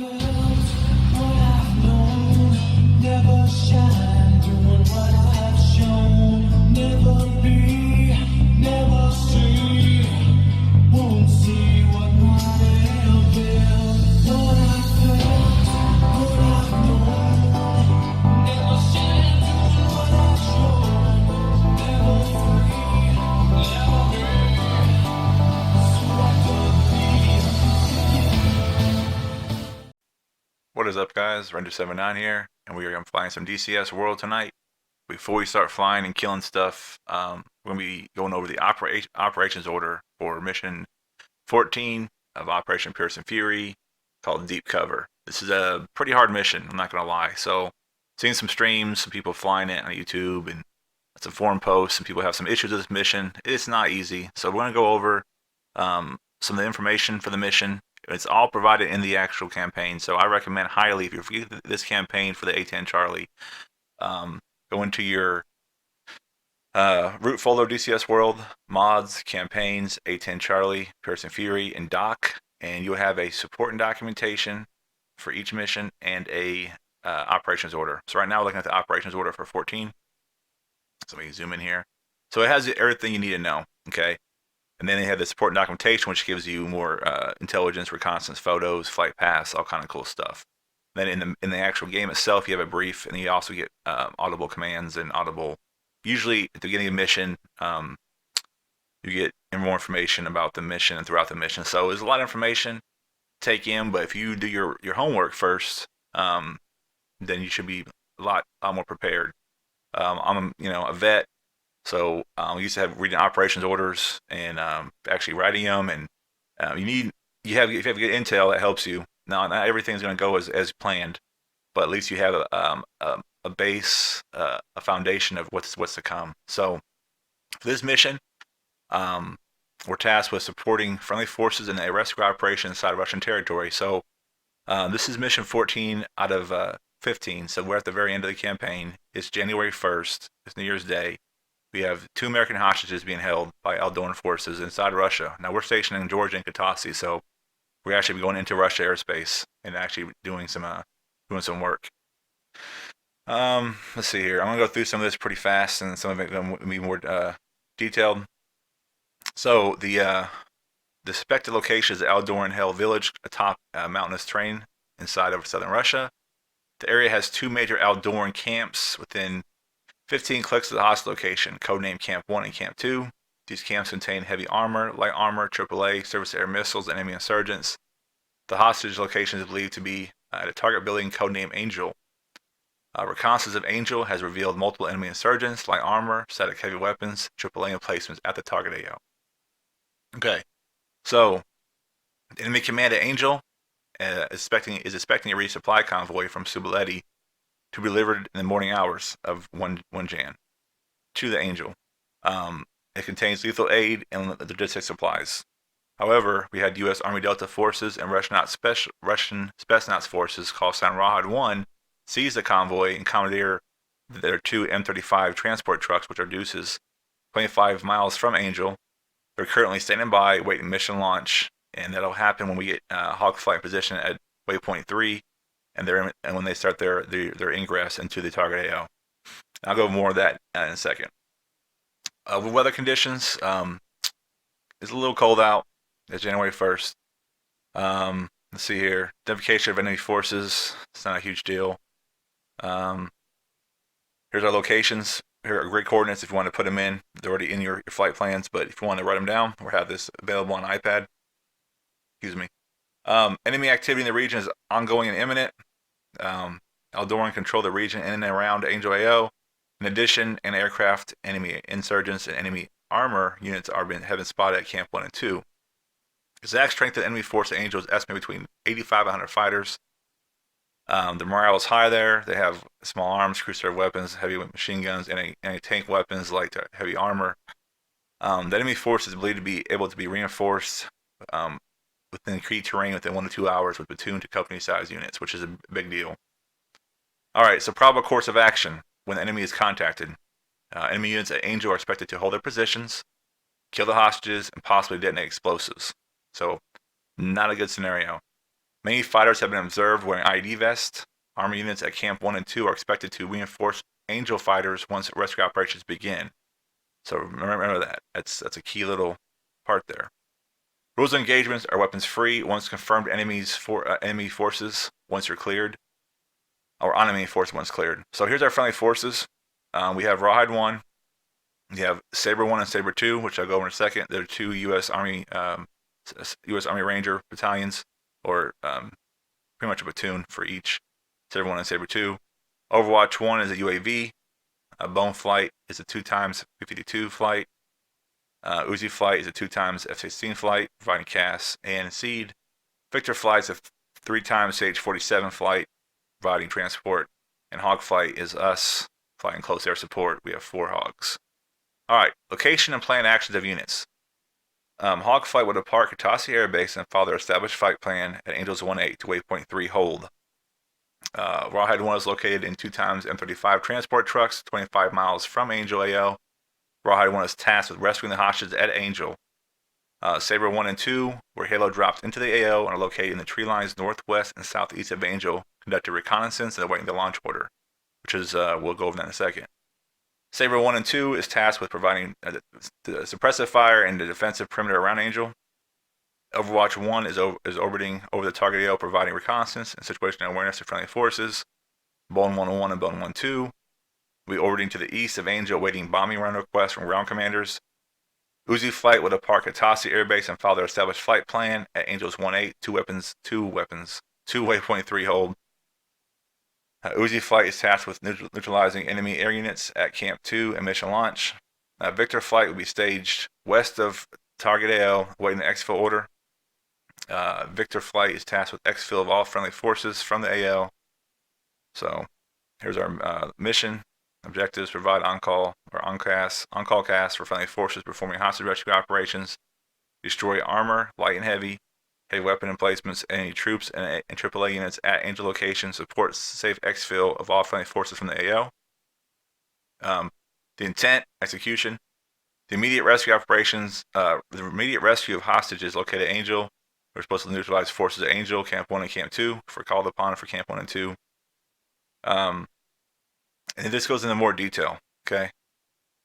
felt, what I've known, never shine, doing what I've shown, never be, never see, won't see what might have been, what I felt, what I've known, never shine, doing what I've shown, never free, never be, so I could What is up, guys? Render79 here, and we are flying some DCS World tonight. Before we start flying and killing stuff, we're going to be going over the operations order for mission 14 of Operation Pearson Fury, called Deep Cover. This is a pretty hard mission, I'm not going to lie. So, seeing some streams, some people flying it on YouTube, and some forum posts, and people have some issues with this mission. It's not easy, so we're going to go over some of the information for the mission. It's all provided in the actual campaign, so I recommend highly, if you're this campaign for the A10 Charlie, go into your root folder, DCS World, mods, campaigns, A10 Charlie, Pearson Fury, and doc, and you'll have a support and documentation for each mission and a operations order. So right now we're looking at the operations order for 14. So let me zoom in here. So it has everything you need to know, okay? And then they have the support and documentation, which gives you more intelligence, reconnaissance photos, flight paths, all kind of cool stuff. Then in the actual game itself, you have a brief, and you also get audible commands and audible. Usually at the beginning of the mission, you get more information about the mission and throughout the mission. So there's a lot of information to take in, but if you do your homework first, then you should be a lot more prepared. I'm a vet. So we used to have reading operations orders and actually writing them, and if you have good intel, that helps you. Now, not everything's going to go as planned, but at least you have a base, a foundation of what's to come. So for this mission, we're tasked with supporting friendly forces in a rescue operation inside Russian territory. So this is mission 14 out of 15. So we're at the very end of the campaign. It's January 1st. It's New Year's Day. We have 2 American hostages being held by Aldoran forces inside Russia. Now, we're stationed in Georgia and Kutaisi, so we're actually going into Russia airspace and actually doing some work. Let's see here. I'm going to go through some of this pretty fast, and some of it will be more detailed. So, the suspected location is the Aldoran Hill village atop a mountainous terrain inside of southern Russia. The area has 2 major Aldoran camps within 15 clicks to the hostile location, codenamed Camp 1 and Camp 2. These camps contain heavy armor, light armor, AAA, surface air missiles, and enemy insurgents. The hostage location is believed to be at a target building codenamed Angel. Reconnaissance of Angel has revealed multiple enemy insurgents, light armor, static heavy weapons, AAA emplacements at the target AO. Okay, so the enemy command at Angel is expecting a resupply convoy from Subaleti to be delivered in the morning hours of 1 Jan to the Angel. It contains lethal aid and logistic supplies. However, we had U.S. Army Delta forces and Russian Spetsnaz forces called Sanrahad 1 seize the convoy and commandeer their 2 M35 transport trucks, which are Deuces, 25 miles from Angel. They're currently standing by, waiting mission launch, and that'll happen when we get Hawk flight position at waypoint 3. And when they start their ingress into the target AO. I'll go over more of that in a second. With weather conditions, it's a little cold out. It's January 1st. Let's see here. Identification of enemy forces. It's not a huge deal. Here's our locations. Here are great coordinates if you want to put them in. They're already in your flight plans, but if you want to write them down, we have this available on iPad. Excuse me. Enemy activity in the region is ongoing and imminent. Aldoran control the region in and around Angel AO. In addition, aircraft, enemy insurgents, and enemy armor units have been spotted at Camp 1 and 2. Exact strength of the enemy force at Angel is estimated between 85 and 100 fighters. The morale is high there. They have small arms, cruiser weapons, heavy machine guns, and tank weapons like heavy armor. The enemy force is believed to be able to be reinforced within key terrain within 1 to 2 hours with platoon to company size units, which is a big deal. Alright, so probable course of action when the enemy is contacted. Enemy units at Angel are expected to hold their positions, kill the hostages, and possibly detonate explosives. So, not a good scenario. Many fighters have been observed wearing IED vests. Army units at Camp 1 and 2 are expected to reinforce Angel fighters once rescue operations begin. So remember that. That's a key little part there. Rules of engagements are weapons free once confirmed enemy forces once you're cleared, or on enemy force once cleared. So here's our friendly forces. We have Rawhide 1. We have Saber 1 and Saber 2, which I'll go over in a second. They're two U.S. Army Ranger battalions, or pretty much a platoon for each. Saber 1 and Saber 2. Overwatch 1 is a UAV. Bone Flight is a 2x P-52 flight. Uzi Flight is a 2x F-16 flight, providing CAS and seed. Victor Flight is a 3x CH-47 flight, providing transport. And Hog Flight is us, flying close air support. We have 4 Hogs. Alright, location and planned actions of units. Hog Flight will depart Katasi Air Base and follow their established flight plan at Angels 1-8 to waypoint 3 hold. Rawhide 1 is located in 2x M35 transport trucks, 25 miles from Angel AO. Rawhide 1 is tasked with rescuing the hostages at Angel. Saber 1 and 2 were halo dropped into the AO and are located in the tree lines northwest and southeast of Angel, conducted reconnaissance and awaiting the launch order, which is, we'll go over that in a second. Saber 1 and 2 is tasked with providing the suppressive fire and the defensive perimeter around Angel. Overwatch 1 is orbiting over the target AO, providing reconnaissance and situational awareness to friendly forces. Bone 101 and Bone 12 will be orbiting to the east of Angel, awaiting bombing run requests from ground commanders. Uzi Flight will depart Katasi Air Base and follow their established flight plan at Angels 1-8, 2 waypoint 3 hold. Uzi Flight is tasked with neutralizing enemy air units at Camp 2 and mission launch. Victor Flight will be staged west of target AO, awaiting the exfil order. Victor Flight is tasked with exfil of all friendly forces from the AO. So here's our mission. Objectives: provide on-call CAS for friendly forces performing hostage rescue operations. Destroy armor, light and heavy weapon emplacements, enemy troops and AAA units at Angel location. Support safe exfil of all friendly forces from the AO. The intent, execution. The immediate rescue operations, the immediate rescue of hostages located at Angel. We're supposed to neutralize forces at Angel, Camp 1 and Camp 2, if we're called upon for Camp 1 and 2. And this goes into more detail, okay?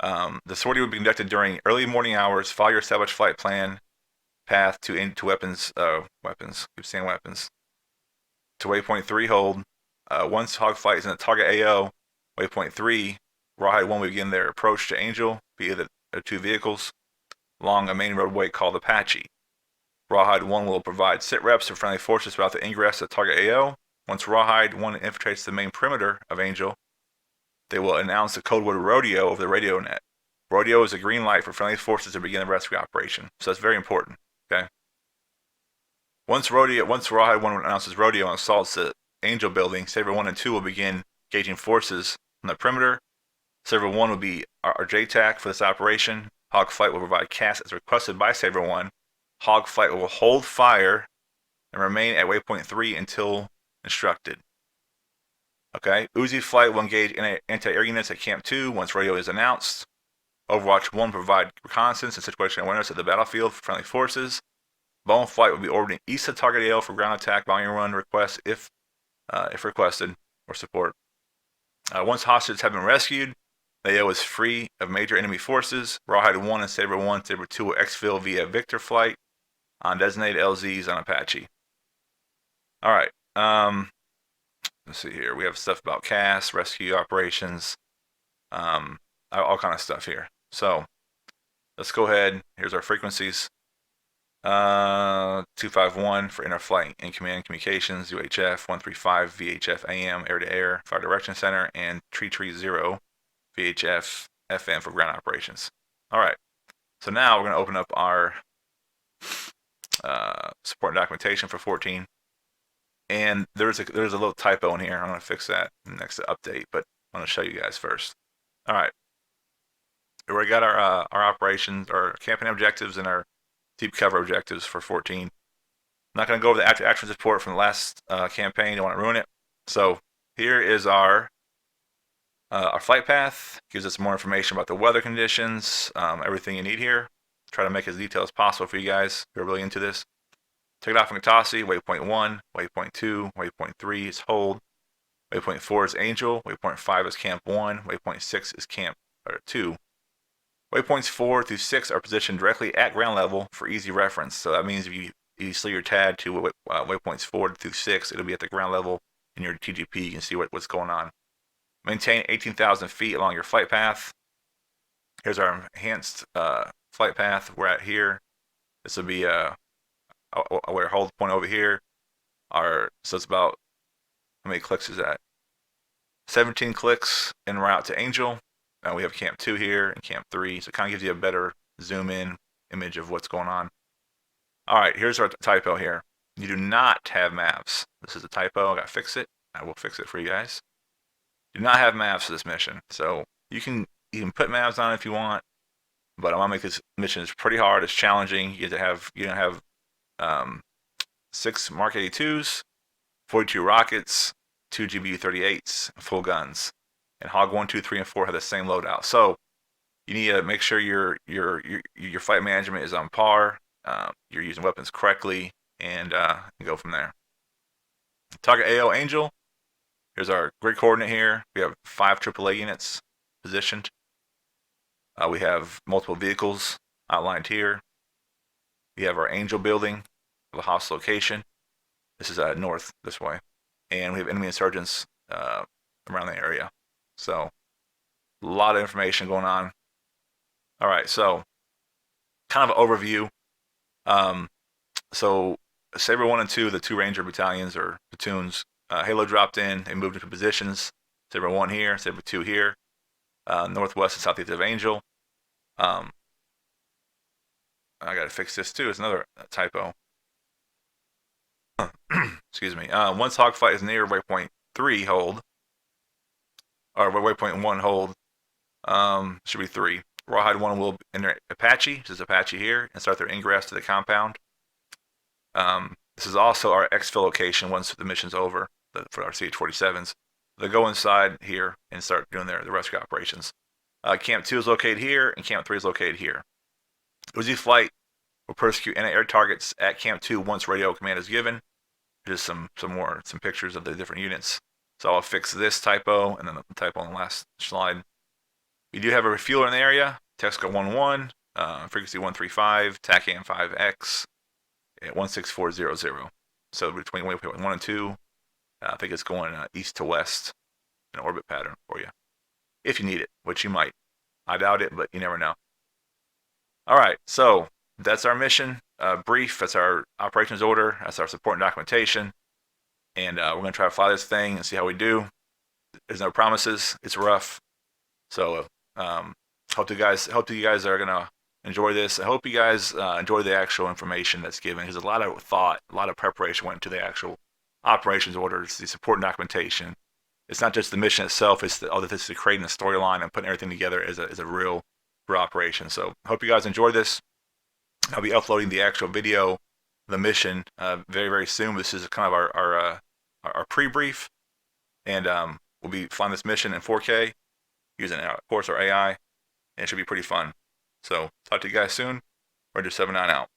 The sortie will be conducted during early morning hours. Follow your established flight plan path to weapons. Keep saying weapons. To waypoint 3 hold. Once Hog Flight is in the target AO, waypoint 3, Rawhide 1 will begin their approach to Angel via the 2 vehicles along a main roadway called Apache. Rawhide 1 will provide sit reps to friendly forces throughout the ingress to target AO. Once Rawhide 1 infiltrates the main perimeter of Angel, they will announce the code word rodeo over the radio net. Rodeo is a green light for friendly forces to begin the rescue operation. So that's very important. Okay. Once Rawhide 1 announces rodeo and assaults the Angel building, Saber 1 and 2 will begin engaging forces on the perimeter. Saber 1 will be our JTAC for this operation. Hog Flight will provide CAS as requested by Saber 1. Hog Flight will hold fire and remain at waypoint 3 until instructed. Okay, Uzi Flight will engage anti-air units at Camp 2 once radio is announced. Overwatch 1 will provide reconnaissance and situational awareness of the battlefield for friendly forces. Bone Flight will be orbiting east of target AO for ground attack, bombing run requests if requested, or support. Once hostages have been rescued, the AO is free of major enemy forces. Rawhide 1 and Saber 1, Saber 2 will exfil via Victor Flight on designated LZs on Apache. Alright, let's see here. We have stuff about CAS, rescue operations, all kind of stuff here. So let's go ahead. Here's our frequencies. 251 for inter-flight and command communications, UHF 135 VHF AM air-to-air fire direction center, and 330 VHF FM for ground operations. All right. So now we're going to open up our support and documentation for 14. And there's a little typo in here. I'm going to fix that in the next update, but I'm going to show you guys first. All right. We already got our operations, our campaign objectives, and our deep cover objectives for 14. I'm not going to go over the active action report from the last campaign. I don't want to ruin it. So here is our flight path. Gives us more information about the weather conditions, everything you need here. Try to make it as detailed as possible for you guys who are really into this. Takeoff and Katasi, waypoint 1, waypoint 2, waypoint 3 is hold, waypoint 4 is Angel, waypoint 5 is Camp 1, waypoint 6 is Camp 2. Waypoints 4 through 6 are positioned directly at ground level for easy reference. So that means if you sleeve your TAD to waypoints 4 through 6, it'll be at the ground level in your TGP. You can see what's going on. Maintain 18,000 feet along your flight path. Here's our enhanced flight path. We're at here. This will be our hold point over here. So it's about, how many clicks is that? 17 clicks en route to Angel. We have Camp 2 here and Camp 3, so it kind of gives you a better zoom in image of what's going on. All right, here's our typo here. You do not have maps. This is a typo. I got to fix it. I will fix it for you guys. Do not have maps for this mission. So you can put maps on it if you want, but I'm gonna make this mission is pretty hard. It's challenging. You have 6 Mark 82s, 42 rockets, 2 GBU-38s, full guns, and Hog 1, 2, 3, and 4 have the same loadout. So you need to make sure your flight management is on par. You're using weapons correctly, and go from there. Target AO Angel. Here's our grid coordinate here. We have 5 AAA units positioned. We have multiple vehicles outlined here. We have our Angel building of a hostile location. This is north this way. And we have enemy insurgents around the area. So a lot of information going on. All right, so kind of an overview. So Sabre 1 and 2, the 2 Ranger battalions or platoons, Halo dropped in. They moved into positions. Sabre 1 here, Sabre 2 here. Northwest and southeast of Angel. I got to fix this too. It's another typo. Excuse me. Once Hogfight is near waypoint 3 hold, or waypoint 1 hold, should be 3. Rawhide 1 will enter Apache. This is Apache here, and start their ingress to the compound. This is also our exfil location once the mission's over for our CH-47s. They'll go inside here and start doing the rescue operations. Camp 2 is located here, and Camp 3 is located here. Uzi Flight will persecute anti-air targets at Camp 2 once radio command is given. Just some pictures of the different units. So I'll fix this typo, and then the typo on the last slide. You do have a refueler in the area, Texaco 11, frequency 135, TACAN 5X at 16400. So between waypoint 1 and 2, I think it's going east to west in an orbit pattern for you. If you need it, which you might. I doubt it, but you never know. All right, so that's our mission brief. That's our operations order. That's our support and documentation. And we're going to try to fly this thing and see how we do. There's no promises. It's rough. So hope you guys are going to enjoy this. I hope you guys enjoy the actual information that's given, because a lot of thought, a lot of preparation went into the actual operations orders, the support and documentation. It's not just the mission itself. It's this is creating a storyline and putting everything together as a real operation. So hope you guys enjoy this. I'll be uploading the actual video, the mission, very, very soon. This is kind of our pre-brief, and we'll be flying this mission in 4K using, of course, our AI, and it should be pretty fun. So talk to you guys soon. Ranger 79 out.